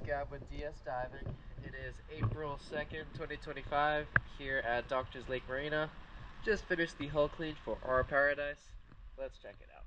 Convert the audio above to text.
Gab with DS Diving. It is April 2nd, 2025 here at Doctors Lake Marina. Just finished the hull clean for our Paradise. Let's check it out.